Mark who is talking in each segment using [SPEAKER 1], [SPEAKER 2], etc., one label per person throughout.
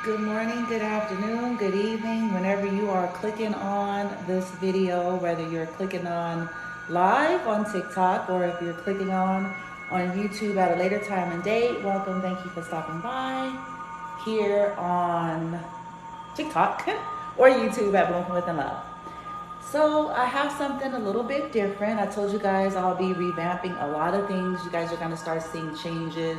[SPEAKER 1] Good morning, good afternoon, good evening, whenever you are clicking on this video, whether you're clicking on live on TikTok or if you're clicking on YouTube at a later time and date. Welcome, thank you for stopping by here on TikTok or YouTube at Blooming Within Love. So I have something a little bit different. I told you guys I'll be revamping a lot of things. You guys are going to start seeing changes,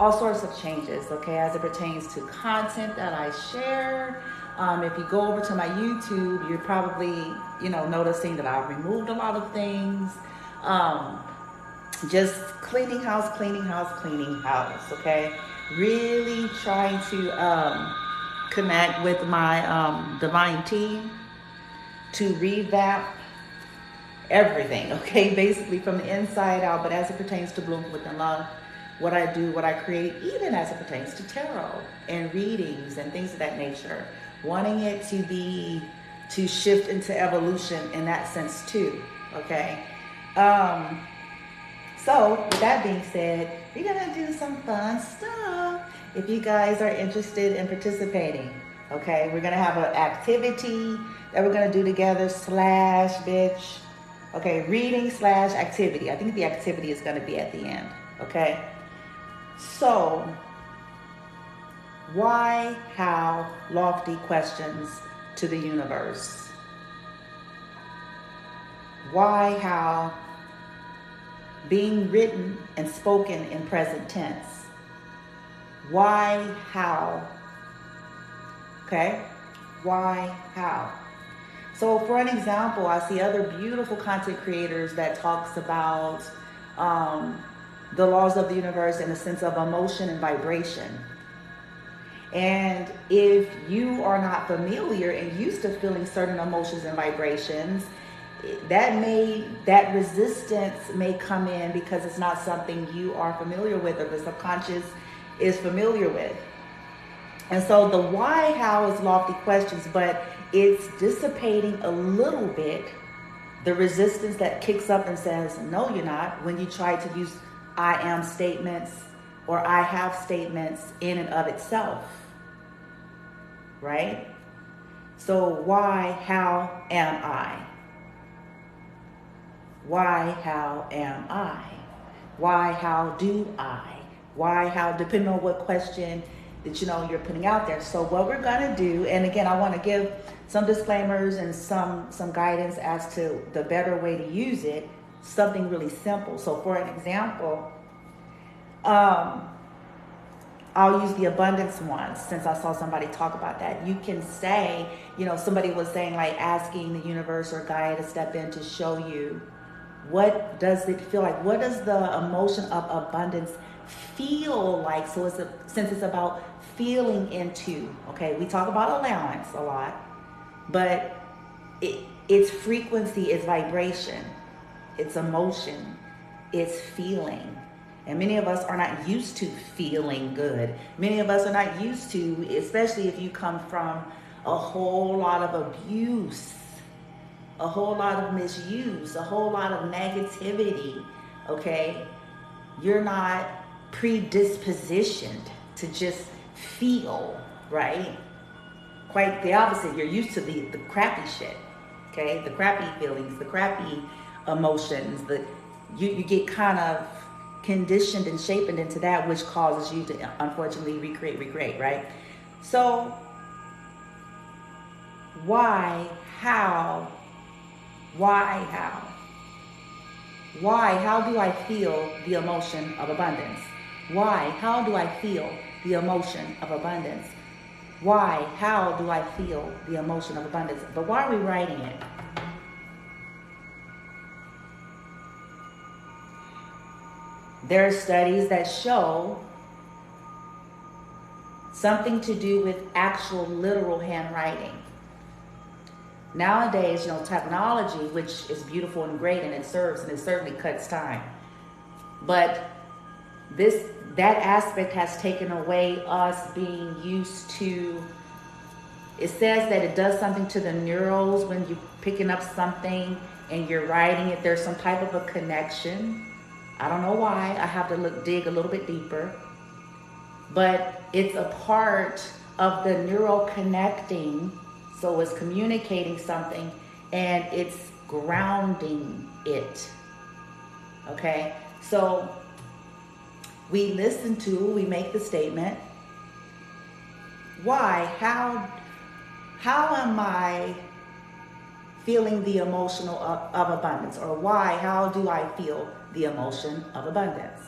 [SPEAKER 1] all sorts of changes, okay, as it pertains to content that I share. If you go over to my YouTube, you're probably, noticing that I've removed a lot of things. Just cleaning house, okay? Really trying to connect with my divine team to revamp everything, okay? Basically from the inside out, but as it pertains to Bloom Within Love, what I do, what I create, even as it pertains to tarot and readings and things of that nature, wanting it to shift into evolution in that sense too, okay? So with that being said, we're gonna do some fun stuff if you guys are interested in participating, okay? We're gonna have an activity that we're gonna do together, reading / activity. I think the activity is gonna be at the end, okay? So, why, how, lofty questions to the universe. Why, how, being written and spoken in present tense. Why, how, okay? Why, how. So for an example, I see other beautiful content creators that talks about the laws of the universe in the sense of emotion and vibration. And if you are not familiar and used to feeling certain emotions and vibrations, that resistance may come in because it's not something you are familiar with or the subconscious is familiar with. And so the why, how is lofty questions, but it's dissipating a little bit the resistance that kicks up and says, no, you're not, when you try to use I am statements or I have statements in and of itself, right? So why, how am I? Why, how am I? Why, how do I? Why, how, depending on what question that you're putting out there. So what we're gonna do, and again, I wanna give some disclaimers and some guidance as to the better way to use it, something really simple. So for an example, I'll use the abundance one since I saw somebody talk about that. You can say, somebody was saying like asking the universe or Gaia to step in to show you what does it feel like? What does the emotion of abundance feel like? So since it's about feeling into, okay, we talk about allowance a lot, but its frequency is vibration, it's emotion, it's feeling. And many of us are not used to feeling good. Many of us are not used to, especially if you come from a whole lot of abuse, a whole lot of misuse, a whole lot of negativity, okay? You're not predispositioned to just feel, right? Quite the opposite. You're used to the crappy shit, okay? The crappy feelings, the crappy emotions. You get kind of conditioned and shaped into that, which causes you to unfortunately recreate, right? So why, how do I feel the emotion of abundance? Why, how do I feel the emotion of abundance? Why, how do I feel the emotion of abundance? But why are we writing it? There are studies that show something to do with actual literal handwriting. Nowadays, technology, which is beautiful and great and it serves and it certainly cuts time. But that aspect has taken away us being used to, it says that it does something to the neurals when you're picking up something and you're writing it. There's some type of a connection. I don't know why. I have to dig a little bit deeper. But it's a part of the neural connecting. So it's communicating something and it's grounding it. Okay, so we make the statement, why, how am I feeling the emotion of abundance? Or why, how do I feel the emotion of abundance?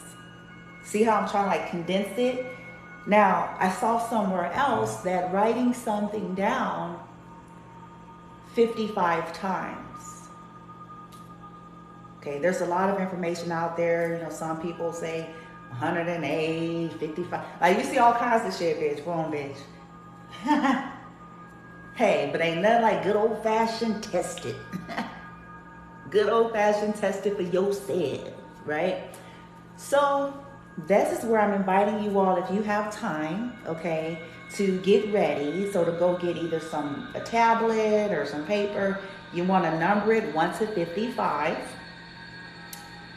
[SPEAKER 1] See how I'm trying to like condense it? Now, I saw somewhere else that writing something down 55 times. Okay, there's a lot of information out there. You know, some people say 108, 55. Like, you see all kinds of shit, bitch. Boom, bitch. Hey, but ain't nothing like good old-fashioned test it. Good old-fashioned test it for yourself, right? So this is where I'm inviting you all, if you have time, okay, to get ready. So to go get either a tablet or some paper. You want to number it 1 to 55.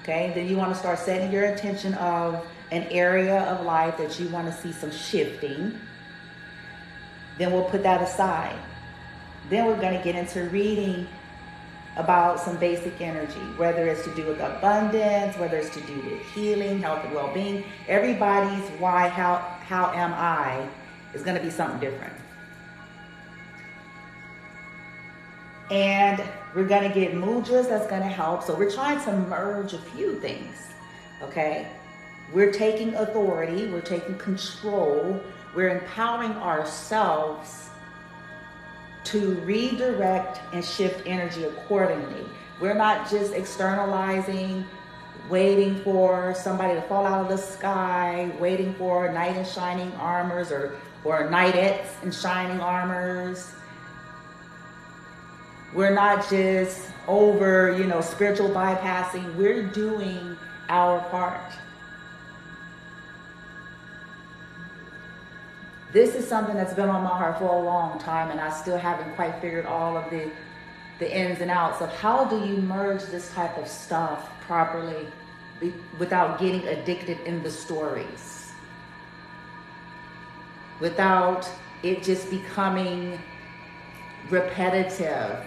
[SPEAKER 1] Okay, then you want to start setting your attention of an area of life that you want to see some shifting. Then we'll put that aside. Then we're going to get into reading about some basic energy, whether it's to do with abundance, whether it's to do with healing, health, and well-being. Everybody's why, how am I is going to be something different. And we're going to get mudras that's going to help. So we're trying to merge a few things, okay? We're taking authority. We're taking control. We're empowering ourselves to redirect and shift energy accordingly. We're not just externalizing, waiting for somebody to fall out of the sky, waiting for knight in shining armors or knightettes in shining armors. We're not just over, spiritual bypassing. We're doing our part. This is something that's been on my heart for a long time, and I still haven't quite figured all of the ins and outs of how do you merge this type of stuff properly without getting addicted in the stories, without it just becoming repetitive.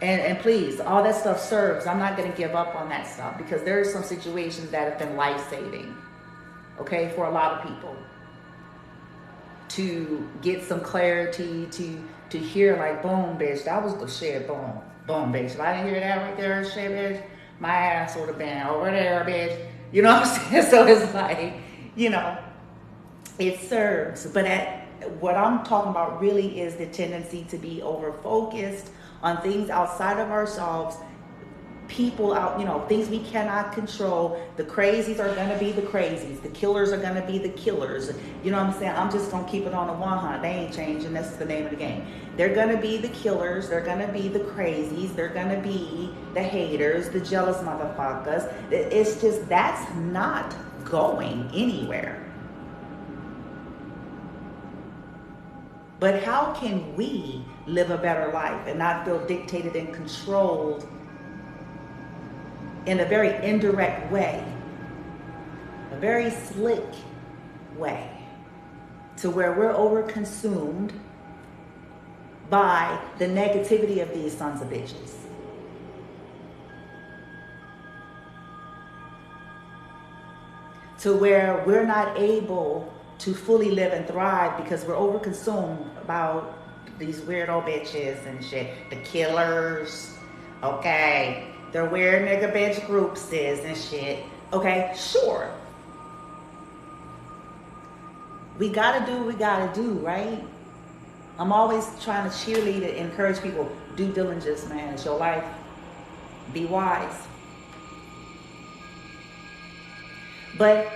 [SPEAKER 1] And please, all that stuff serves. I'm not going to give up on that stuff because there are some situations that have been life-saving, okay, for a lot of people. To get some clarity, to hear like, boom, bitch, that was the shit, boom, boom, bitch. If I didn't hear that right there, shit, bitch, my ass would have been over there, bitch. You know what I'm saying? So it's like, it serves. But what I'm talking about really is the tendency to be over-focused on things outside of ourselves, people out, things we cannot control. The crazies are going to be the crazies. The killers are going to be the killers. You know what I'm saying? I'm just going to keep it on the 100. They ain't changing. This is the name of the game. They're going to be the killers. They're going to be the crazies. They're going to be the haters, the jealous motherfuckers. It's just, that's not going anywhere. But how can we live a better life and not feel dictated and controlled in a very indirect way, a very slick way, to where we're overconsumed by the negativity of these sons of bitches? To where we're not able to fully live and thrive because we're overconsumed about these weirdo bitches and shit, the killers, okay? They're weird nigga bitch groups and shit. Okay, sure. We gotta do what we gotta do, right? I'm always trying to cheerlead and encourage people. Due diligence, man. It's your life. Be wise. But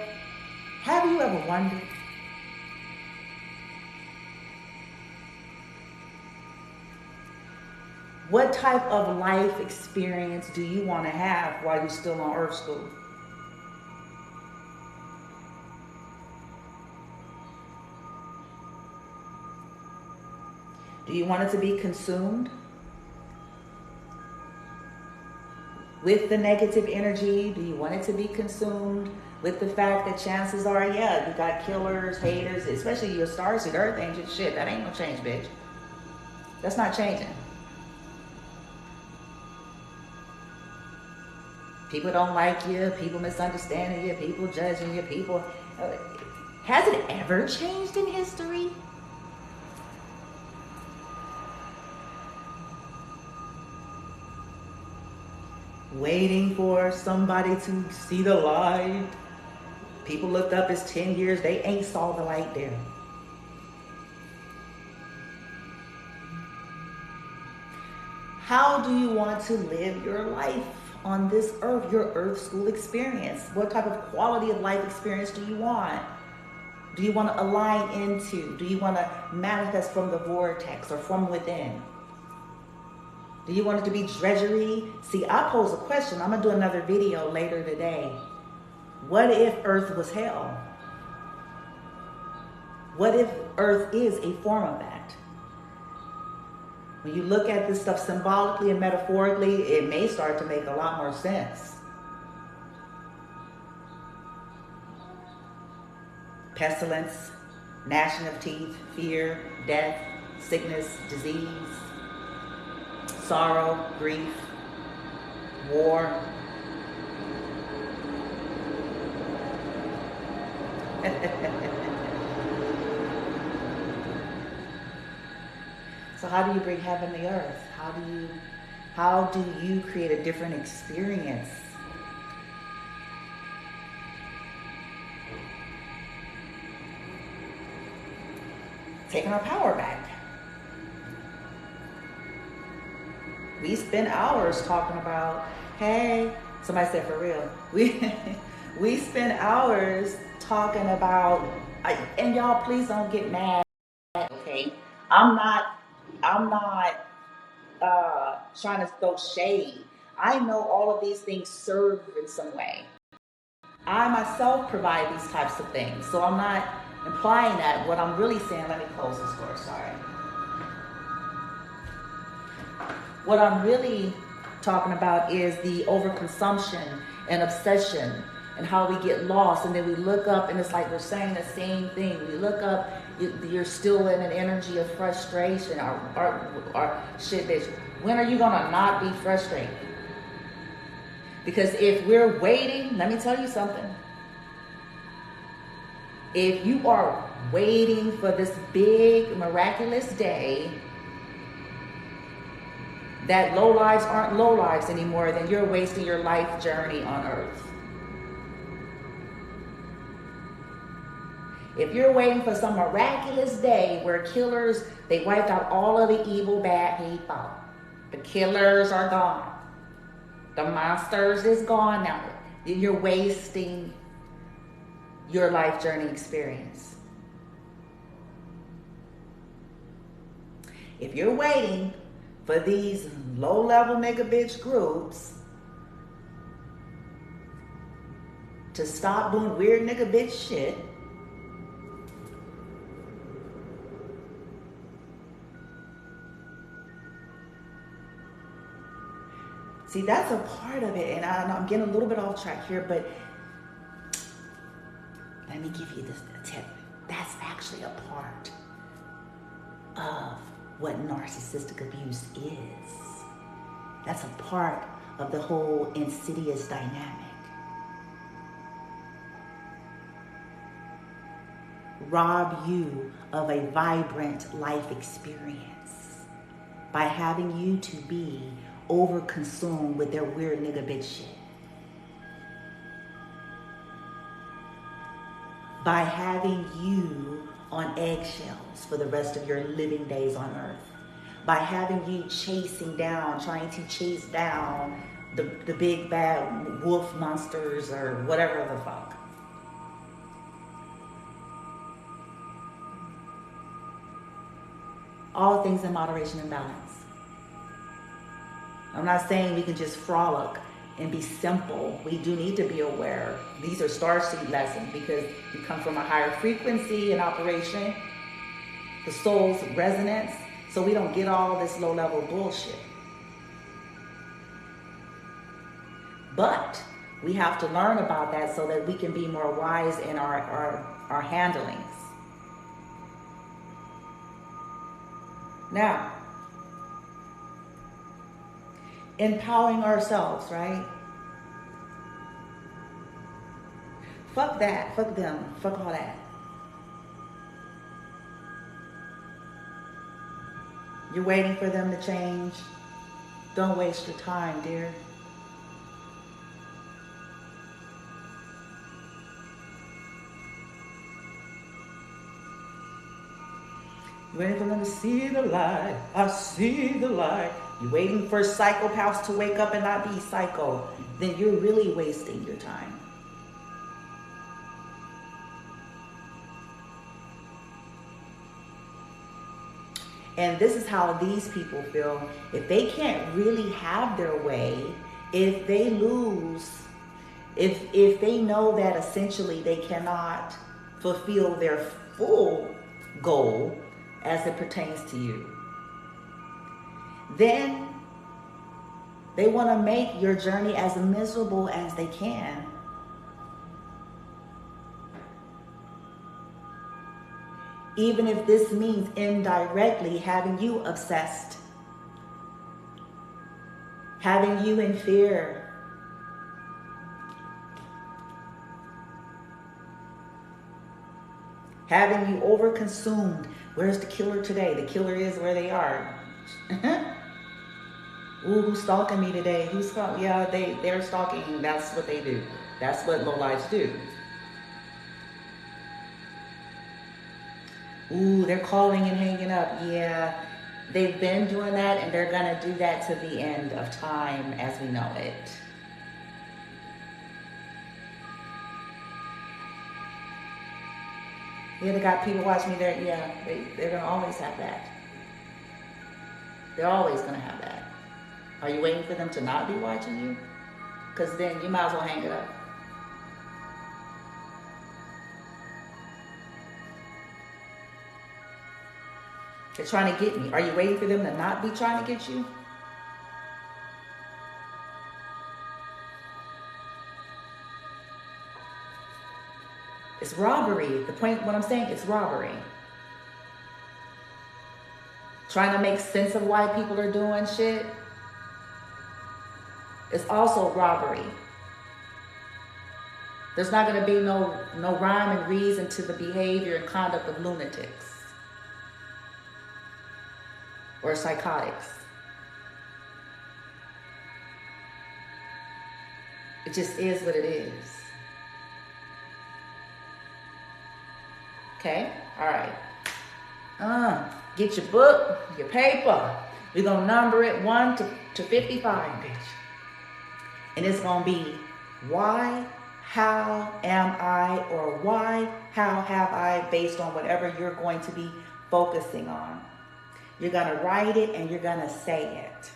[SPEAKER 1] have you ever wondered what type of life experience do you want to have while you're still on Earth School? Do you want it to be consumed with the negative energy? Do you want it to be consumed with the fact that chances are, yeah, you got killers, haters, especially your starseed earth angel? Shit, that ain't gonna change, bitch. That's not changing. People don't like you, people misunderstanding you, people judging you, people... Has it ever changed in history? Waiting for somebody to see the light. People looked up, it's 10 years, they ain't saw the light there. How do you want to live your life on this earth, your earth school experience? What type of quality of life experience do you want? Do you want to align into? Do you want to manifest from the vortex or from within? Do you want it to be drudgery? See, I pose a question. I'm going to do another video later today. What if Earth was hell? What if Earth is a form of that? When you look at this stuff symbolically and metaphorically, it may start to make a lot more sense. Pestilence, gnashing of teeth, fear, death, sickness, disease, sorrow, grief, war. So how do you bring heaven to earth? How do you create a different experience? Taking our power back. We spend hours talking about, hey, somebody said for real. We spend hours talking about, and y'all please don't get mad, okay? I'm not trying to throw shade. I know all of these things serve in some way. I myself provide these types of things, so I'm not implying that. What I'm really saying, let me close this door, sorry. What I'm really talking about is the overconsumption and obsession and how we get lost, and then we look up and it's like we're saying the same thing. We look up, you're still in an energy of frustration or shit, bitch. When are you gonna not be frustrated? Because if we're waiting, let me tell you something. If you are waiting for this big miraculous day that low lives aren't low lives anymore, then you're wasting your life journey on earth. If you're waiting for some miraculous day where killers, they wiped out all of the evil bad people. The killers are gone. The monsters is gone now. You're wasting your life journey experience. If you're waiting for these low-level nigga bitch groups to stop doing weird nigga bitch shit, see, that's a part of it, and I'm getting a little bit off track here, but let me give you this tip. That's actually a part of what narcissistic abuse is. That's a part of the whole insidious dynamic. Rob you of a vibrant life experience by having you to be over-consumed with their weird nigga bitch shit. By having you on eggshells for the rest of your living days on earth. By having you trying to chase down the big bad wolf monsters or whatever the fuck. All things in moderation and balance. I'm not saying we can just frolic and be simple. We do need to be aware. These are starseed lessons because we come from a higher frequency in operation, the soul's resonance, so we don't get all this low-level bullshit. But we have to learn about that so that we can be more wise in our handlings. Now, empowering ourselves, right? Fuck that, fuck them, fuck all that. You're waiting for them to change. Don't waste your time, dear. You're waiting for them to see the light. I see the light. You're waiting for psychopaths to wake up and not be psycho. Then you're really wasting your time. And this is how these people feel. If they can't really have their way, if they lose, if they know that essentially they cannot fulfill their full goal as it pertains to you, then they want to make your journey as miserable as they can. Even if this means indirectly having you obsessed, having you in fear, having you overconsumed. Where's the killer today? The killer is where they are. Ooh, who's stalking me today? Who's stalking? Yeah, they're stalking. That's what they do. That's what lowlifes do. Ooh, they're calling and hanging up. Yeah, they've been doing that, and they're going to do that to the end of time as we know it. Yeah, they got people watching me there. Yeah, they're going to always have that. They're always going to have that. Are you waiting for them to not be watching you? Because then you might as well hang it up. They're trying to get me. Are you waiting for them to not be trying to get you? It's robbery. The point, what I'm saying, it's robbery. Trying to make sense of why people are doing shit. It's also robbery. There's not going to be no rhyme and reason to the behavior and conduct of lunatics or psychotics. It just is what it is. Okay? All right. Get your book, your paper. We're going to number it 1 to 55, bitch. And it's going to be why, how am I, or why, how have I, based on whatever you're going to be focusing on. You're going to write it and you're going to say it.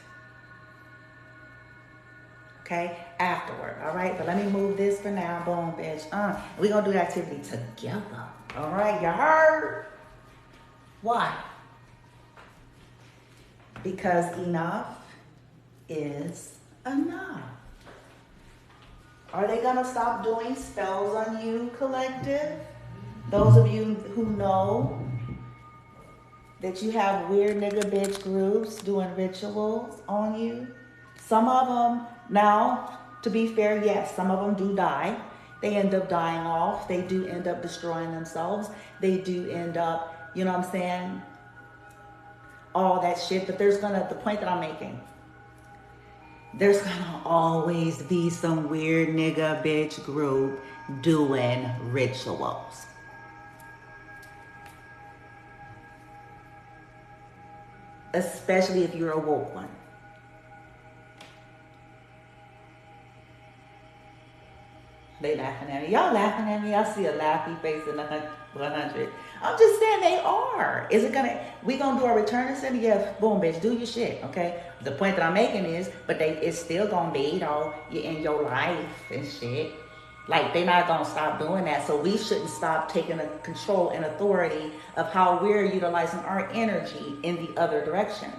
[SPEAKER 1] Okay? Afterward. All right? But let me move this for now. Boom, bitch. We're going to do the activity together. All right? You heard? Why? Because enough is enough. Are they going to stop doing spells on you, collective? Those of you who know that you have weird nigga bitch groups doing rituals on you. Some of them, now, to be fair, yes, some of them do die. They end up dying off. They do end up destroying themselves. They do end up, you know what I'm saying? All that shit. But there's the point that I'm making, there's gonna always be some weird nigga bitch group doing rituals. Especially if you're a woke one. They laughing at me. Y'all laughing at me. I see a laughy face in the 100. I'm just saying they are. Is it gonna, we gonna do our return and send? Yeah, boom, bitch, do your shit, okay? The point that I'm making is, but it's still gonna be, you know, in your life and shit. Like, they're not gonna stop doing that. So we shouldn't stop taking the control and authority of how we're utilizing our energy in the other direction.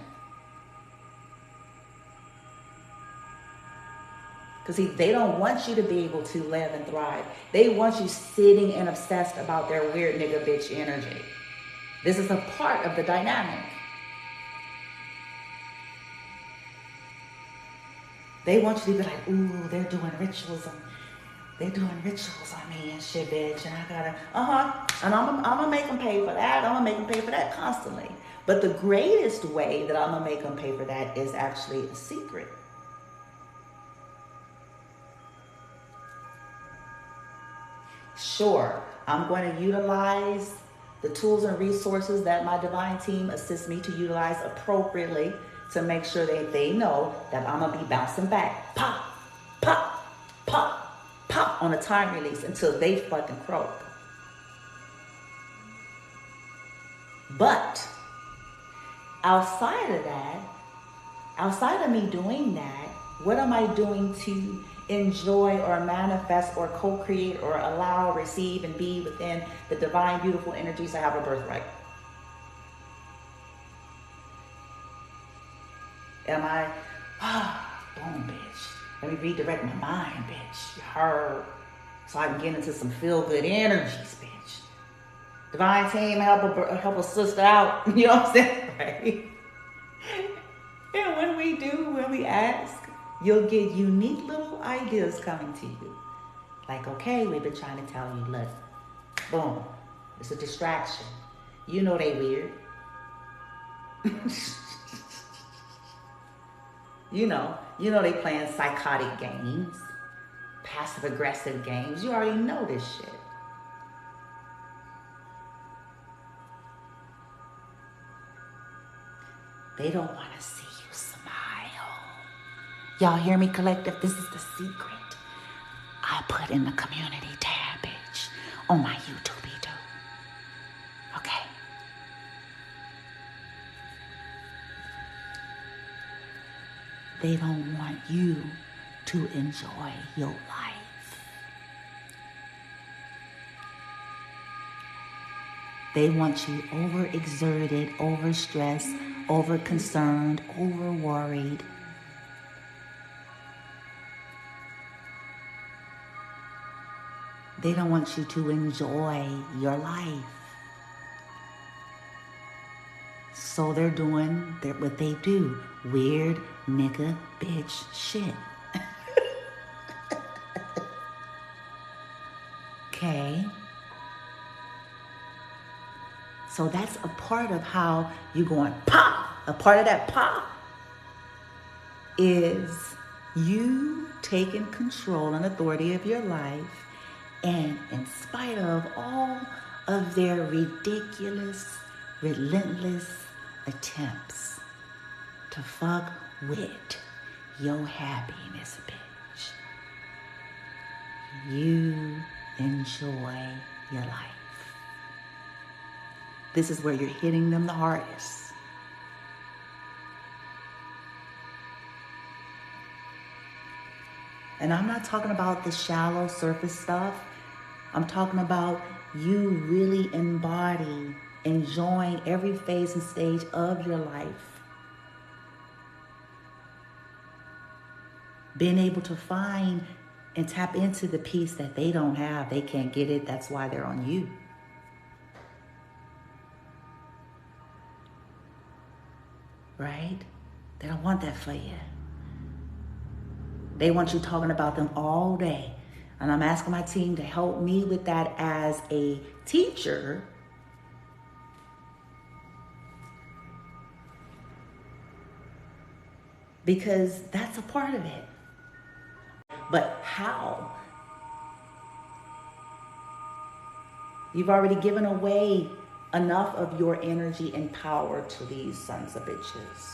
[SPEAKER 1] Because they don't want you to be able to live and thrive. They want you sitting and obsessed about their weird nigga bitch energy. This is a part of the dynamic. They want you to be like, ooh, they're doing rituals on me and shit, bitch. And I gotta, and I'm gonna make them pay for that. I'm gonna make them pay for that constantly. But the greatest way that I'm gonna make them pay for that is actually a secret. Sure, I'm going to utilize the tools and resources that my divine team assists me to utilize appropriately to make sure that they know that I'm going to be bouncing back. Pop, pop, pop, pop on a time release until they fucking croak. But outside of that, outside of me doing that, what am I doing to enjoy or manifest or co-create or allow, receive, and be within the divine, beautiful energies I have a birthright? Am I, boom, bitch. Let me redirect my mind, bitch. You heard. So I can get into some feel-good energies, bitch. Divine team, help a sister out. You know what I'm saying? Right? And when we ask, you'll get unique little ideas coming to you. Like, okay, we've been trying to tell you, look, boom, it's a distraction. You know they weird. You know they playing psychotic games, passive aggressive games. You already know this shit. They don't want to see you smile. Y'all hear me, collective? This is the secret I put in the community tab, bitch, on my YouTube. Okay? They don't want you to enjoy your life. They want you overexerted, overstressed, overconcerned, overworried. They don't want you to enjoy your life. So they're doing what they do. Weird nigga bitch shit. Okay? So that's a part of how you're going pop. A part of that pop is you taking control and authority of your life, and in spite of all of their ridiculous, relentless attempts to fuck with your happiness, bitch, you enjoy your life. This is where you're hitting them the hardest. And I'm not talking about the shallow surface stuff. I'm talking about you really embody enjoying every phase and stage of your life. Being able to find and tap into the peace that they don't have. They can't get it. That's why they're on you. Right? They don't want that for you. They want you talking about them all day. And I'm asking my team to help me with that as a teacher. Because that's a part of it. But how? You've already given away enough of your energy and power to these sons of bitches.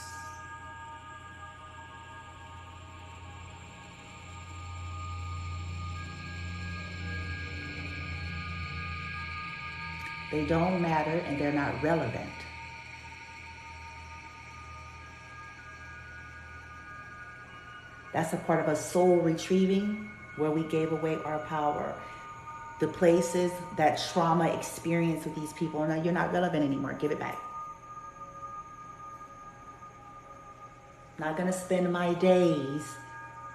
[SPEAKER 1] They don't matter and they're not relevant. That's a part of a soul retrieving where we gave away our power. The places that trauma experience with these people, now you're not relevant anymore, give it back. I'm not gonna spend my days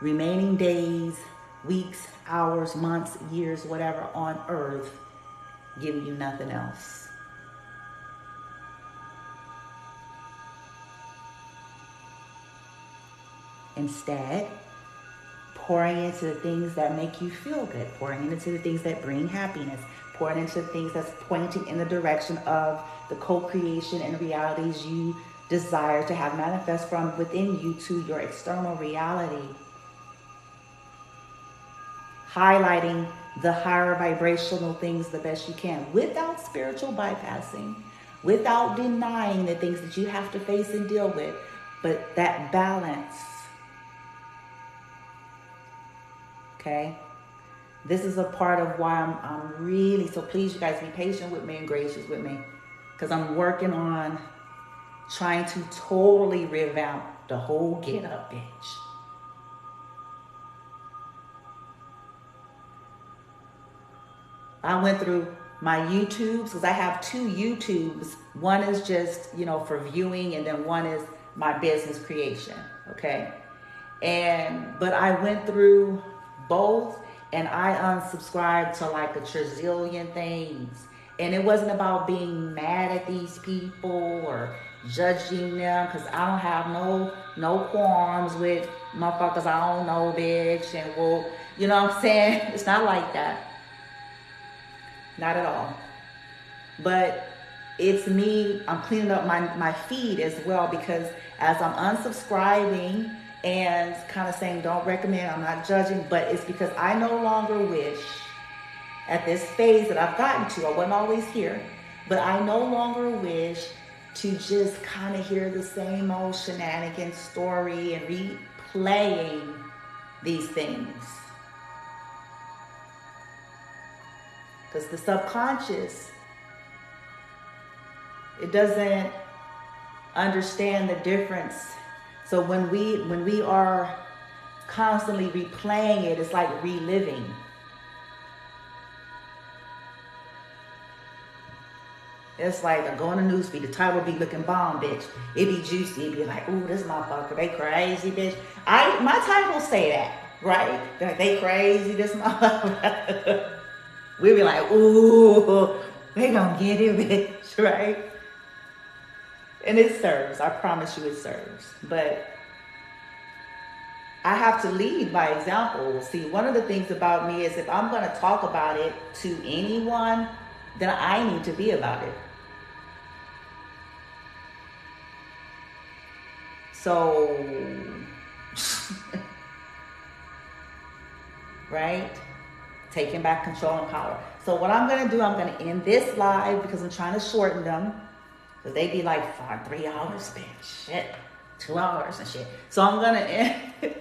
[SPEAKER 1] remaining days, weeks, hours, months, years, whatever on earth, giving you nothing else. Instead, pouring into the things that make you feel good, pouring into the things that bring happiness, pouring into the things that's pointing in the direction of the co-creation and realities you desire to have manifest from within you to your external reality. Highlighting the higher vibrational things the best you can without spiritual bypassing, without denying the things that you have to face and deal with, but that balance. Okay? This is a part of why I'm really, so please you guys be patient with me and gracious with me, because I'm working on trying to totally revamp the whole get up bitch. I went through my YouTubes, because I have 2 YouTubes. One is just, for viewing, and then one is my business creation, okay? But I went through both, and I unsubscribed to like a trillion things. And it wasn't about being mad at these people or judging them, because I don't have no qualms with motherfuckers I don't know, bitch. And well, you know what I'm saying? It's not like that. Not at all. But it's me, I'm cleaning up my feed as well, because as I'm unsubscribing and kind of saying don't recommend, I'm not judging, but it's because I no longer wish, at this phase that I've gotten to, I wasn't always here, but I no longer wish to just kind of hear the same old shenanigans story and replaying these things. Because the subconscious, it doesn't understand the difference. So when we are constantly replaying it, it's like reliving. It's like I go on the newsfeed, the title be looking bomb, bitch. It be juicy, it be like, ooh, this motherfucker, they crazy, bitch. My titles say that, right? They're like, they crazy, this motherfucker. We be like, ooh, they gonna get it, bitch, right? And it serves, I promise you it serves. But I have to lead by example. See, one of the things about me is if I'm gonna talk about it to anyone, then I need to be about it. So, right? Taking back control and power. So what I'm going to do, I'm going to end this live because I'm trying to shorten them. Because they be like 3 hours, bitch. Shit. 2 hours and shit. So I'm going to end.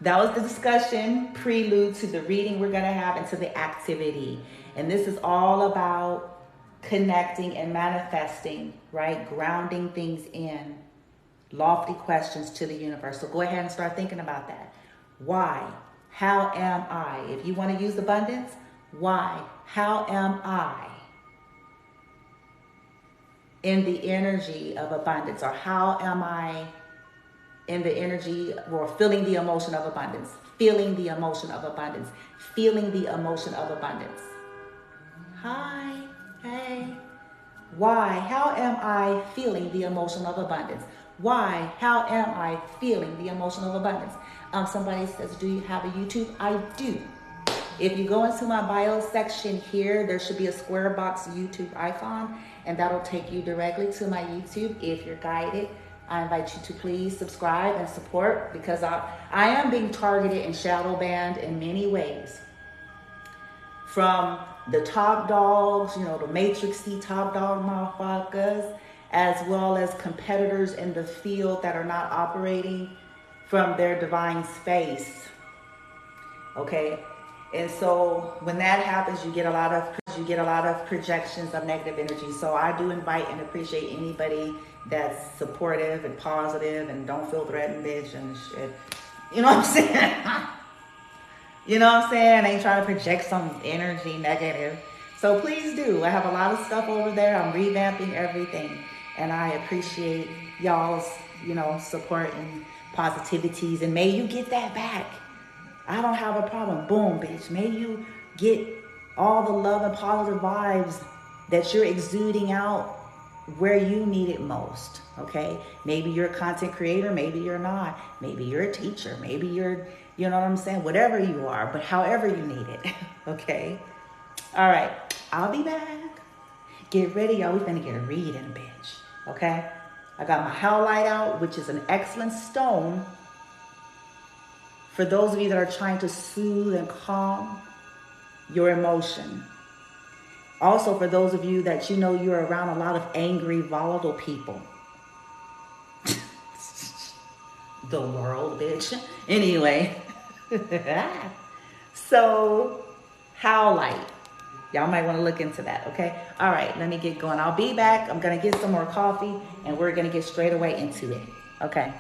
[SPEAKER 1] That was the discussion, prelude to the reading we're going to have and to the activity. And this is all about connecting and manifesting, right? Grounding things in. Lofty questions to the universe. So go ahead and start thinking about that. Why? How am I? If you want to use abundance, why? How am I in the energy of abundance? Or how am I in the energy or feeling the emotion of abundance? Feeling the emotion of abundance. Feeling the emotion of abundance. Hi. Hey. Why? How am I feeling the emotion of abundance? Why? How am I feeling the emotion of abundance? Somebody says, do you have a YouTube? I do. If you go into my bio section here, there should be a square box YouTube icon, and that'll take you directly to my YouTube. If you're guided, I invite you to please subscribe and support, because I am being targeted and shadow banned in many ways. From the top dogs, the matrixy top dog motherfuckers, as well as competitors in the field that are not operating from their divine space. Okay? And so when that happens, you get a lot of projections of negative energy. So I do invite and appreciate anybody that's supportive and positive and don't feel threatened, bitch, and shit. You know what I'm saying? You know what I'm saying? I ain't trying to project some energy negative. So please do. I have a lot of stuff over there. I'm revamping everything. And I appreciate y'all's, support and positivities, and may you get that back. I don't have a problem. Boom, bitch. May you get all the love and positive vibes that you're exuding out where you need it most, okay? Maybe you're a content creator, maybe you're not. Maybe you're a teacher, maybe you're, you know what I'm saying? Whatever you are, but however you need it, okay? All right, I'll be back. Get ready, y'all. We're finna get a read in a bitch, okay? I got my howlite out, which is an excellent stone for those of you that are trying to soothe and calm your emotion. Also, for those of you that you know you're around a lot of angry, volatile people. The world, bitch. Anyway. So, howlite. Y'all might want to look into that, okay? All right, let me get going. I'll be back. I'm going to get some more coffee, and we're going to get straight away into it, okay?